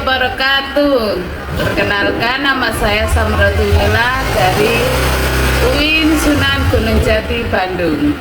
wabarakatuh. Perkenalkan, nama saya Samratullah dari UIN Sunan Gunung Jati, Bandung.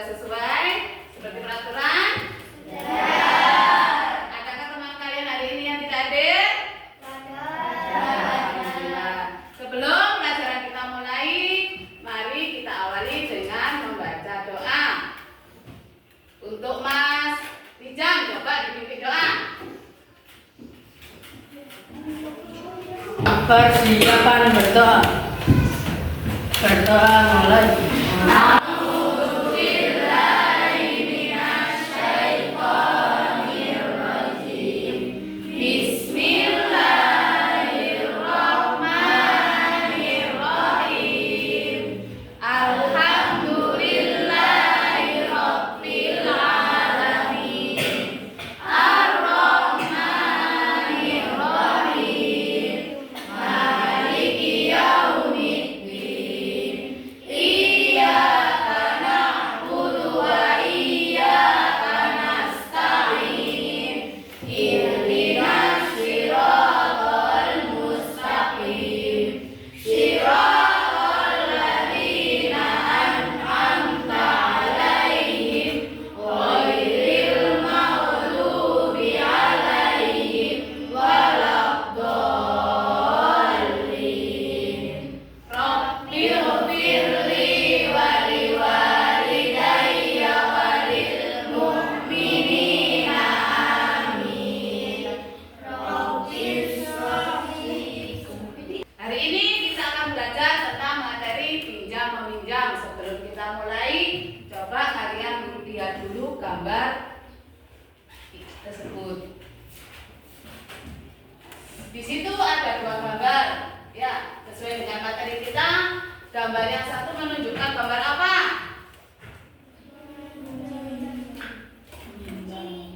Sesuai seperti peraturan? Adakah teman kalian hari ini yang tidak hadir? Sebelum pelajaran kita mulai, mari kita awali dengan membaca doa. Untuk Mas Tijang, coba dipimpin doa. Persiapan berdoa. Berdoa mulai. Sebelum kita mulai, coba kalian lihat dulu gambar tersebut. Di situ ada dua gambar, ya, sesuai dengan materi kita. Gambar yang satu menunjukkan gambar apa?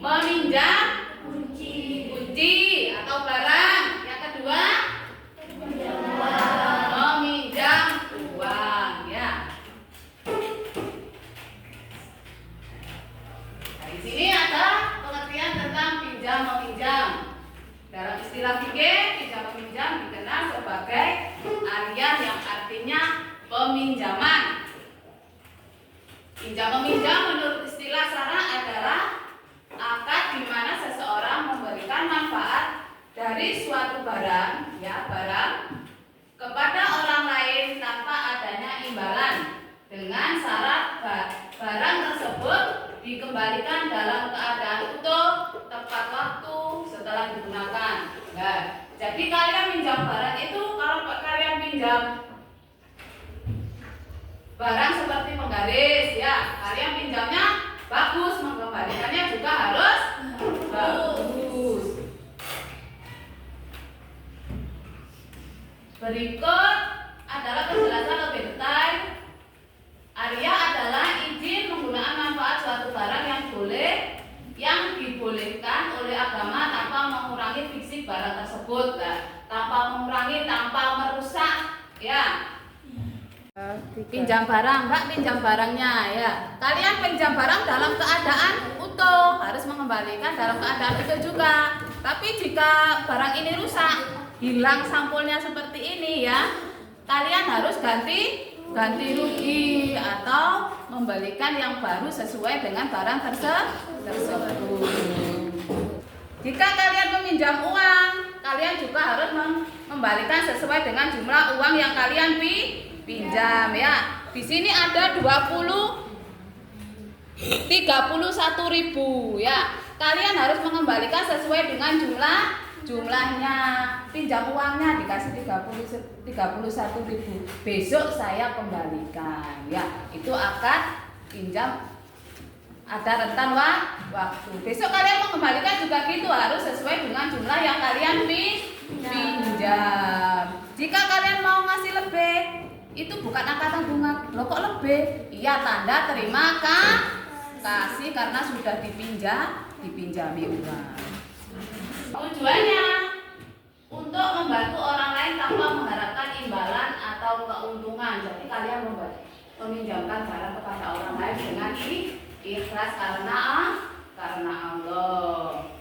Meminjam kunci atau barang. Yang kedua, meminjam uang, ya. Di sini ada pengertian tentang pinjam meminjam. Dalam istilah fikih, pinjam meminjam dikenal sebagai arian yang artinya peminjaman. Pinjam meminjam menurut istilah syara adalah akad di mana seseorang memberikan manfaat dari suatu barang, ya, barang kepada orang lain tanpa adanya imbalan, dengan syarat barang tersebut dikembalikan dalam keadaan utuh tepat waktu setelah digunakan. Nah, jadi kalian pinjam barang itu, kalau kalian pinjam barang seperti penggaris, ya, kalian pinjamnya bagus, mengembalikannya juga harus bagus. Berikut adalah penjelasan lebih detail. Arya adalah izin menggunakan manfaat suatu barang yang boleh yang dibolehkan oleh agama tanpa mengurangi fisik barang tersebut, tanpa mengurangi, tanpa merusak, ya. Pinjam barang, Mbak, pinjam barangnya, ya. Kalian pinjam barang dalam keadaan utuh, harus mengembalikan dalam keadaan utuh juga. Tapi jika barang ini rusak, hilang sampulnya seperti ini, ya, kalian harus ganti rugi atau membalikan yang baru sesuai dengan barang tersebut. Jika kalian meminjam uang, kalian juga harus mengembalikan sesuai dengan jumlah uang yang kalian pinjam, ya. Di sini ada 31.000, ya. Kalian harus mengembalikan sesuai dengan jumlahnya. Pinjam uangnya dikasih 31.000. Besok saya kembalikan, ya. Itu akad pinjam, ada rentan waktu. Besok kalian mengembalikan juga gitu, harus sesuai dengan jumlah yang kalian pinjam. Jika kalian mau ngasih lebih, itu bukan akad tanggungan. Loh, kok lebih? Iya, tanda terima kasih karena sudah dipinjami uang. Tujuannya untuk membantu orang lain tanpa mengharapkan imbalan atau keuntungan. Jadi kalian meminjamkan barang kepada orang lain dengan ikhlas karena Allah.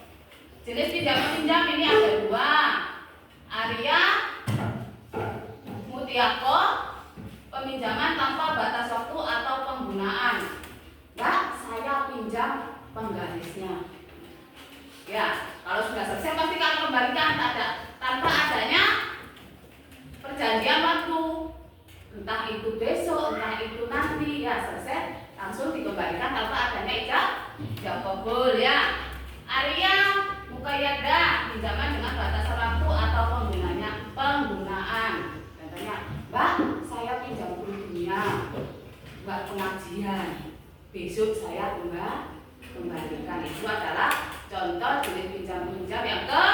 Jenis pinjam ini ada 2. Arya Mutiako, peminjaman tanpa batas waktu atau penggunaan. Ya, saya pinjam penggarisnya. Ya, kalau sudah selesai pasti kalian kembalikan tanpa adanya perjanjian waktu. Entah itu besok, entah itu nanti, ya, selesai langsung dikembalikan tanpa adanya ijab kabul, ya. Arya Mukayada, pinjaman dengan batas waktu atau penggunaan. Contohnya, Mbak, saya pinjam dunia buat pengajian. Besok saya kembalikan. Itu adalah contoh jenis pinjam yang kedua.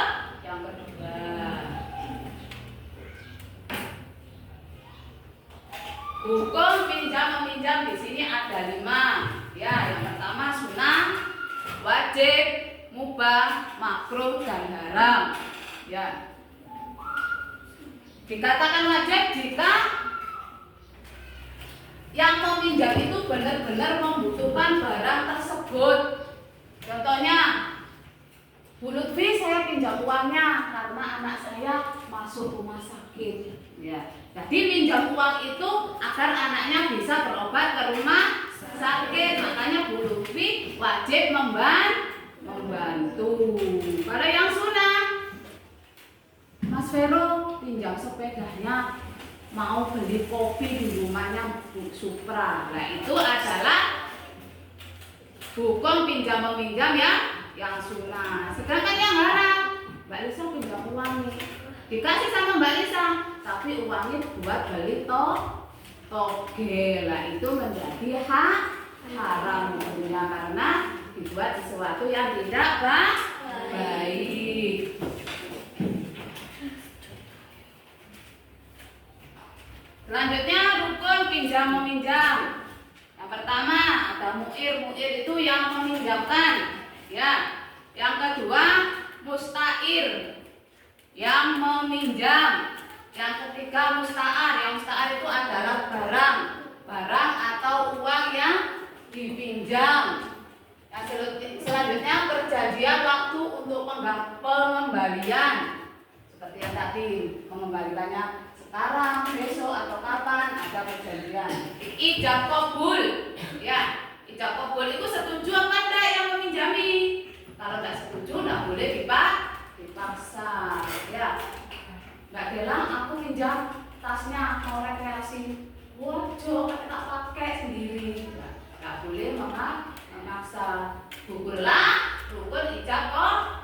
Hukum pinjam meminjam di sini ada 5. Ya, yang pertama sunnah, wajib, mubah, makruh, dan haram. Ya. Dikatakan wajib jika yang meminjam itu benar-benar membutuhkan barang tersebut. Contohnya, Bu Lutfi, saya pinjam uangnya karena anak saya masuk rumah sakit. Ya. Jadi pinjam uang itu agar anaknya bisa berobat ke rumah sakit. Makanya Bu Lutfi wajib membantu. Pada yang sunnah, Mas Vero pinjam sepedanya, mau beli kopi di rumahnya Bu Supra. Nah, itu adalah hukum pinjam meminjam yang sunnah. Sedangkan yang haram, Mbak Lisa pinjam uang nih, dikasih sama Mbak Lisa, tapi uangnya buat beli togel. Nah, itu menjadi haram tentunya karena dibuat sesuatu yang tidak baik. Selanjutnya rukun pinjam meminjam. Yang pertama ada mu'ir itu yang meminjamkan, ya. Yang kedua musta'ir yang meminjam. Yang ketiga musta'ar. Yang musta'ar itu adalah barang atau uang yang dipinjam. Yang selanjutnya perjanjian waktu untuk pengembalian. Seperti yang tadi, mengembalikannya sekarang, besok, atau kapan, ada perjanjian. Ijab kabul, ya. Ijab kabul itu setuju apa enggak yang meminjami. Kalau enggak setuju, enggak boleh dipaksa, ya. Enggak bilang aku pinjam tasnya mau rekreasi, waduh, tak pakai sendiri. Enggak boleh memaksa. Gugurlah rukun ijab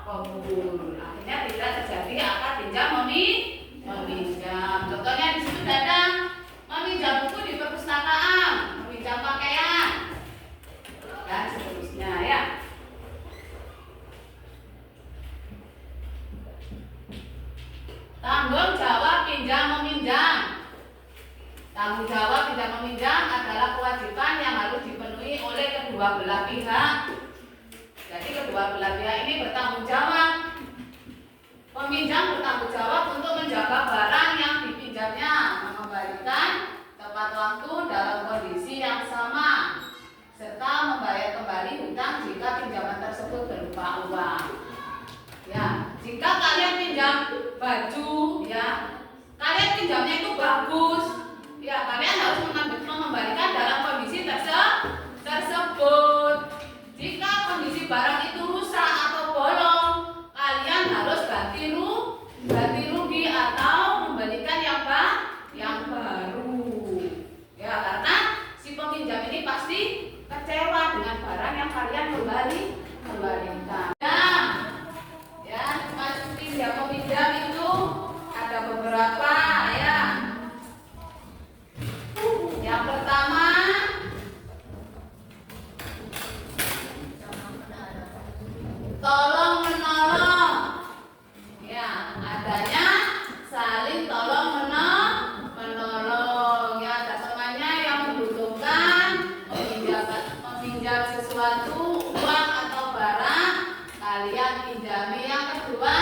kabul. Akhirnya tidak terjadi akad pinjam meminjam. Contohnya di situ ada meminjam buku di perpustakaan, meminjam pakaian, dan seterusnya, ya. Tanggung jawab pinjam meminjam. Tanggung jawab pinjam meminjam adalah kewajiban yang harus dipenuhi oleh kedua belah pihak. Jadi kedua kedua belah pihak ini bertanggung jawab. Peminjam bertanggung jawab untuk menjaga barang yang dipinjamnya, mengembalikan tepat waktu dalam kondisi yang sama, serta membayar kembali hutang jika pinjaman tersebut berupa uang. Ya, jika kalian pinjam baju, ya, kalian pinjamnya itu bagus, ya, kalian harus mengembalikan dalam kondisi tersebut. Jika kondisi barang itu rusak atau bolong, kalian harus ganti rugi atau membalikan yang baru. Ya, karena si peminjam ini pasti kecewa dengan barang yang kalian kembalikan. Ya, mas pinjam itu ada beberapa, ya. Yang pertama, tolong menolong. Ya, adanya saling tolong menolong. Ya, ada temannya yang membutuhkan meminjam sesuatu, uang atau barang, kalian pinjami. Yang kedua,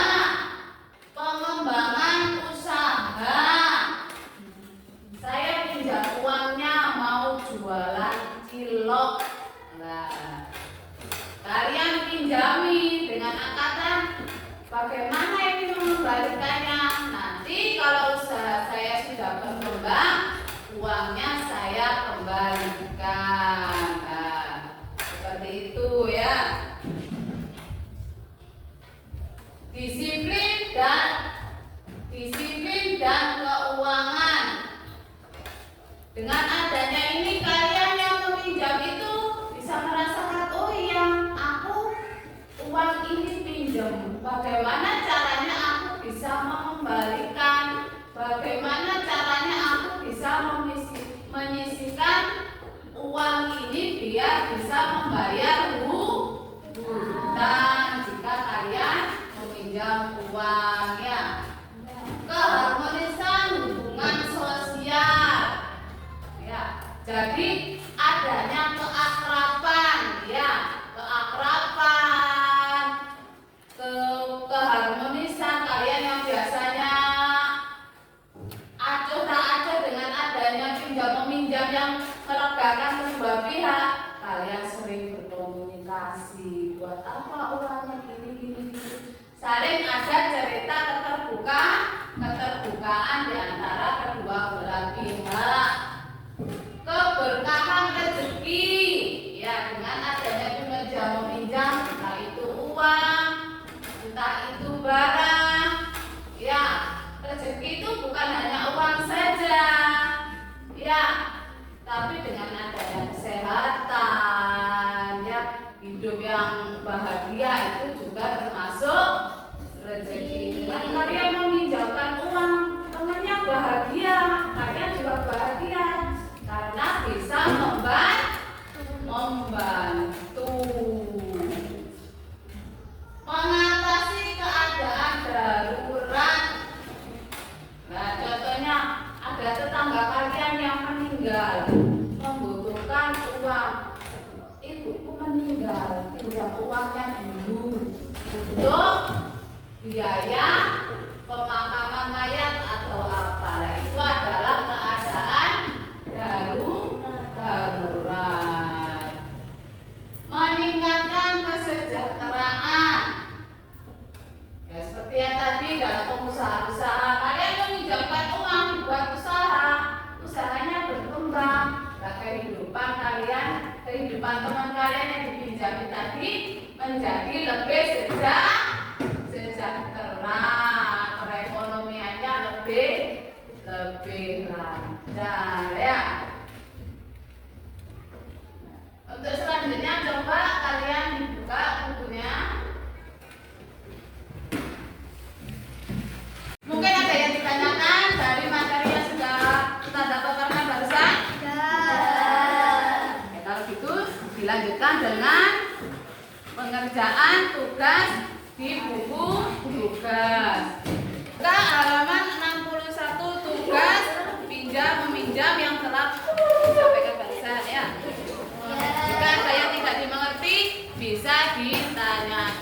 pengembangan usaha. Saya pinjam uangnya mau jualan cilok. Nah, kalian pinjami dengan angkatan bagaimana ini mengembalikannya. Nanti kalau usaha saya sudah berkembang, uangnya saya kembalikan. Nah, seperti itu, ya. Disiplin dan keuangan. Dengan adanya ini, kalian yang meminjam itu bisa merasakan, oh iya, aku uang ini pinjam, bagaimana caranya aku bisa mengembalikan, bagaimana caranya aku bisa menyisihkan uang ini biar bisa membayar hutang jika kalian meminjam uang, ya. Keharmonisan hubungan sosial, ya. Jadi adanya keakraban, ya, keharmonisan. Kalian yang biasanya acuh tak acuh dengan adanya pinjam meminjam yang melegakan kedua pihak, kalian sering berkomunikasi. Buat apa uangnya gini. Saling ada cerita keterbukaan di antara kedua belah pihak. Keberkahan rezeki, ya, dengan adanya pinjam meminjam, entah itu uang, entah itu barang, ya. Rezeki itu bukan hanya uang saja, ya, tapi dengan adanya kesehatan, ya, hidup yang bahagia itu juga termasuk rezeki. Kan kalian meminjamkan uang, temannya bahagia, kalian juga bahagia karena bisa membantu. Mengatasi keadaan darurat. Nah, contohnya ada tetangga kalian yang meninggal, membutuhkan uang. Ibuku meninggal, pinjam uangnya dulu untuk biaya pemakaman mayat atau apa. Nah, itu adalah keadaan darurat. Meningkatkan kesejahteraan. Ya, seperti yang tadi dalam pengusaha-usaha, kalian meminjamkan uang buat usaha, usahanya berkembang. Nah, kehidupan teman kalian yang dipinjami tadi menjadi lebih sejahtera, perekonomiannya lebih lancar, ya. Untuk selanjutnya coba kalian buka bukunya. Mungkin ada yang ditanyakan dari materi yang sudah kita dapatkan barusan? Ya, kalau gitu dilanjutkan dengan pengerjaan tugas di buku tugas. Kita halaman 61, tugas pinjam meminjam yang telah disampaikan barusan, ya. Jika ada yang tidak dimengerti bisa ditanyakan.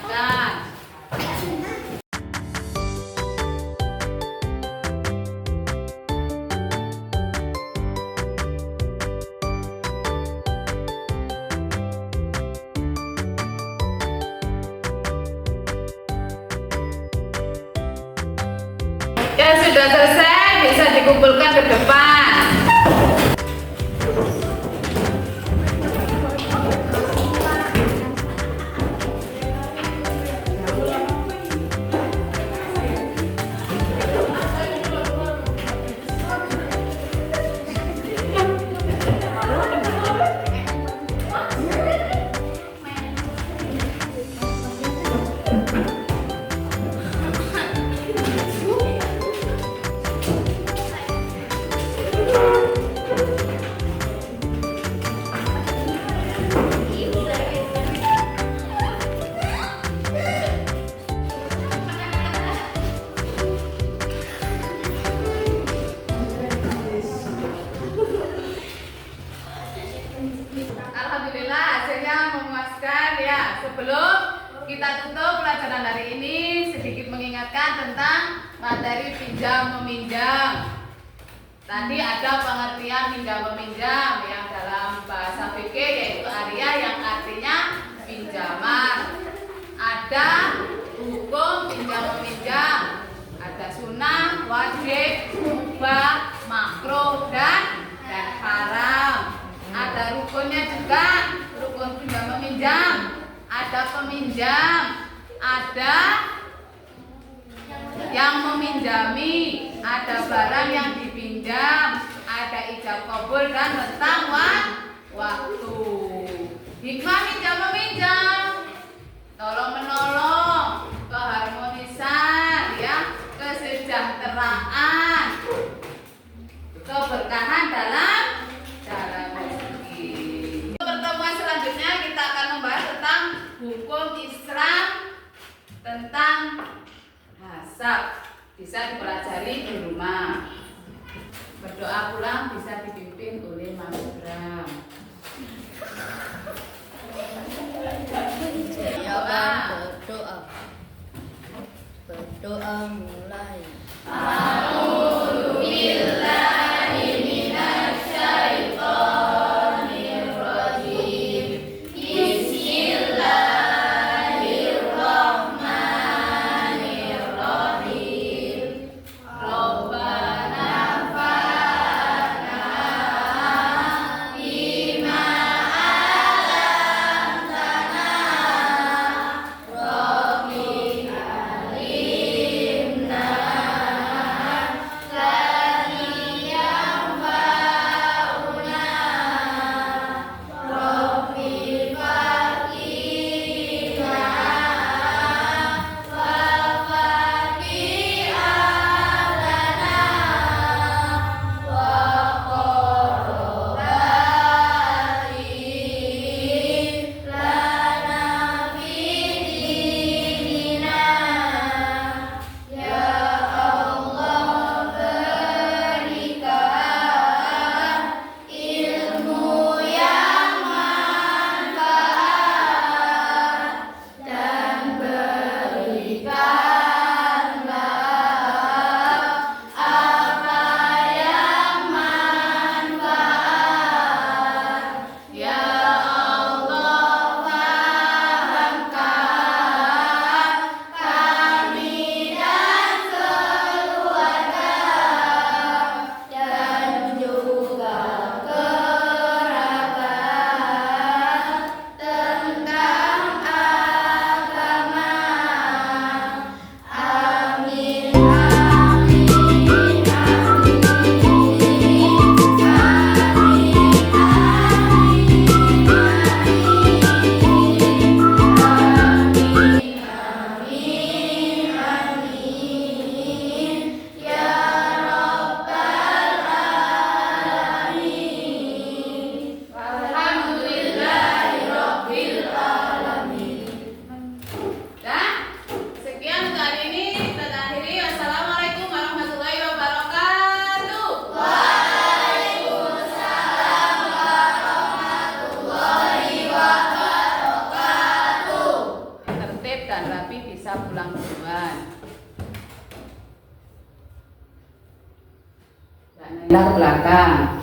dikumpulkan ke depan. Alhamdulillah hasilnya memuaskan ya. Sebelum kita tutup pelajaran hari ini, sedikit mengingatkan tentang materi pinjam meminjam. Tadi ada pengertian pinjam meminjam yang dalam bahasa fikih yaitu aria yang artinya pinjaman. Ada hukum pinjam meminjam, ada sunnah, wajib, mubah, makruh dan haram. Ada rukunnya juga, rukun pinjam meminjam, ada peminjam, ada yang meminjami, ada barang yang dipinjam, ada ijab kabul dan rentang waktu. Hikmah pinjam meminjam, tolong menolong, keharmonisan, ya, kesejahteraan, keberkahan dalam rezeki. Pertemuan selanjutnya kita akan membahas tentang hukum Islam tentang hasab. Bisa dipelajari di rumah. Berdoa pulang bisa dipimpin oleh Mas Bram. Berdoa mulai. pulang duluan. Mbak Naila ke belakang.